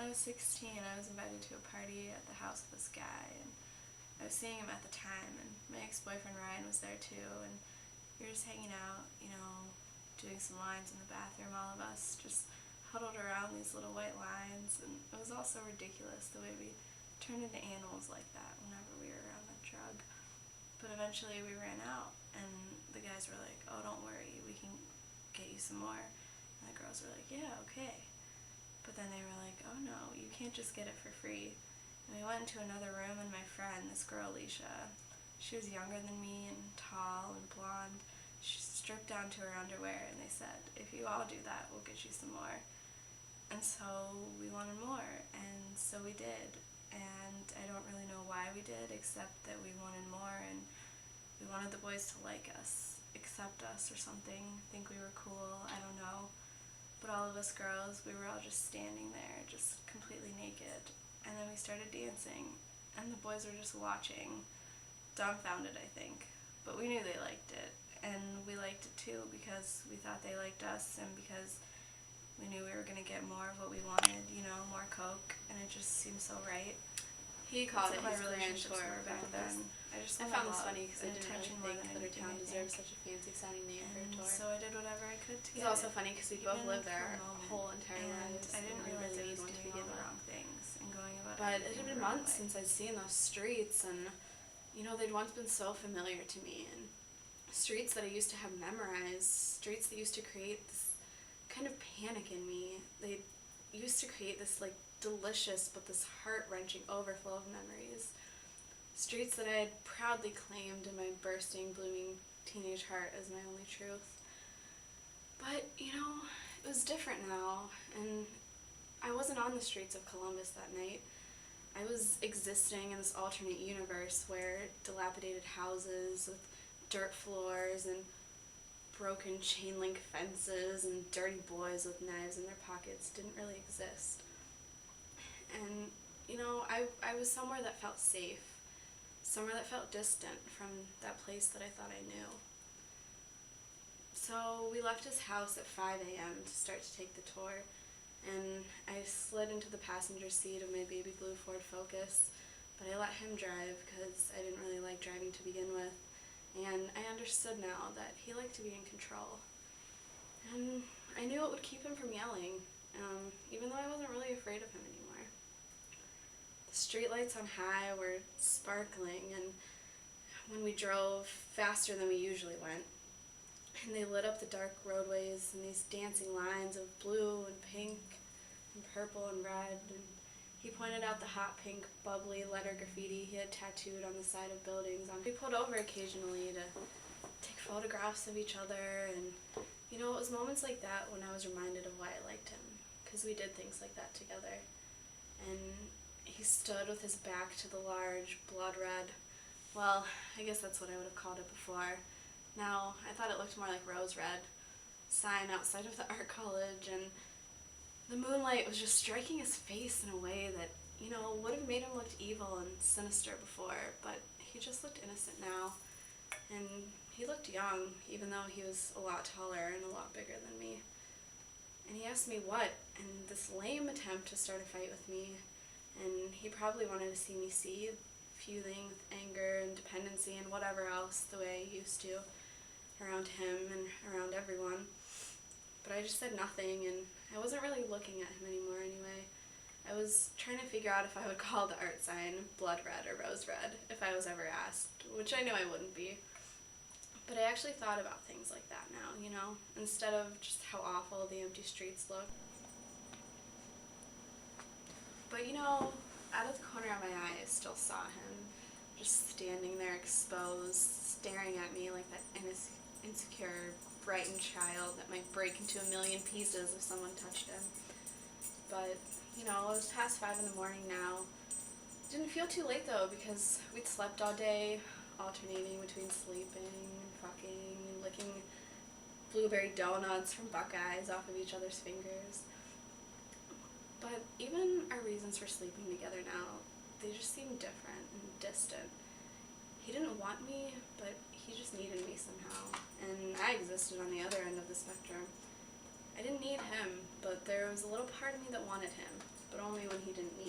I was 16, I was invited to a party at the house of this guy, and I was seeing him at the time, and my ex-boyfriend Ryan was there too, and we were just hanging out, doing some lines in the bathroom, all of us just huddled around these little white lines, and it was all so ridiculous the way we turned into animals like that whenever we were around that drug. But eventually we ran out, and the guys were like, oh, don't worry, we can get you some more. And the girls were like, yeah, okay. But then they were like, oh no, you can't just get it for free. And we went into another room, and my friend, this girl Alicia, she was younger than me and tall and blonde. She stripped down to her underwear, and they said, if you all do that, we'll get you some more. And so we wanted more, and so we did. And I don't really know why we did, except that we wanted more, and we wanted the boys to like us, accept us or something, think we were cool, I don't know. But all of us girls, we were all just standing there, just completely naked. And then we started dancing, and the boys were just watching, dumbfounded, I think. But we knew they liked it, and we liked it too because we thought they liked us, and because we knew we were going to get more of what we wanted, more coke, and it just seemed so right. He called it his relationships grand tour were back then. I found this funny because I didn't really think that our town deserved such a fancy sounding name for a tour. So I did whatever I could to get it. It's also funny because we both lived there our whole entire lives. I didn't realize I was doing all the wrong things and going about But it had been months since I'd seen those streets, and they'd once been so familiar to me, and streets that I used to have memorized, streets that used to create this kind of panic in me. They used to create this delicious but this heart-wrenching overflow of memories. Streets that I had proudly claimed in my bursting, blooming teenage heart as my only truth. But, it was different now, and I wasn't on the streets of Columbus that night. I was existing in this alternate universe where dilapidated houses with dirt floors and broken chain link fences and dirty boys with knives in their pockets didn't really exist. And, I was somewhere that felt safe, somewhere that felt distant from that place that I thought I knew. So we left his house at 5 a.m. to start to take the tour, and I slid into the passenger seat of my baby blue Ford Focus, but I let him drive because I didn't really like driving to begin with, and I understood now that he liked to be in control. And I knew it would keep him from yelling, even though I wasn't really afraid of him anymore. The streetlights on high were sparkling, and when we drove faster than we usually went, and they lit up the dark roadways in these dancing lines of blue and pink and purple and red, and he pointed out the hot pink bubbly letter graffiti he had tattooed on the side of buildings. We pulled over occasionally to take photographs of each other, and it was moments like that when I was reminded of why I liked him, because we did things like that together. And he stood with his back to the large, blood red, well, I guess that's what I would have called it before. Now, I thought it looked more like rose red, sign outside of the art college, and the moonlight was just striking his face in a way that, would have made him look evil and sinister before, but he just looked innocent now. And he looked young, even though he was a lot taller and a lot bigger than me. And he asked me what, in this lame attempt to start a fight with me, and he probably wanted to see me seethe, fuming with anger and dependency and whatever else the way I used to around him and around everyone. But I just said nothing, and I wasn't really looking at him anymore anyway. I was trying to figure out if I would call the art sign blood red or rose red if I was ever asked, which I knew I wouldn't be. But I actually thought about things like that now, instead of just how awful the empty streets look. But out of the corner of my eye, I still saw him, just standing there exposed, staring at me like that insecure, frightened child that might break into a million pieces if someone touched him. But, it was past 5 in the morning now. It didn't feel too late though, because we'd slept all day, alternating between sleeping and fucking and licking blueberry donuts from Buckeyes off of each other's fingers. But even our reasons for sleeping together now, they just seemed different and distant. He didn't want me, but he just needed me somehow, and I existed on the other end of the spectrum. I didn't need him, but there was a little part of me that wanted him, but only me when he didn't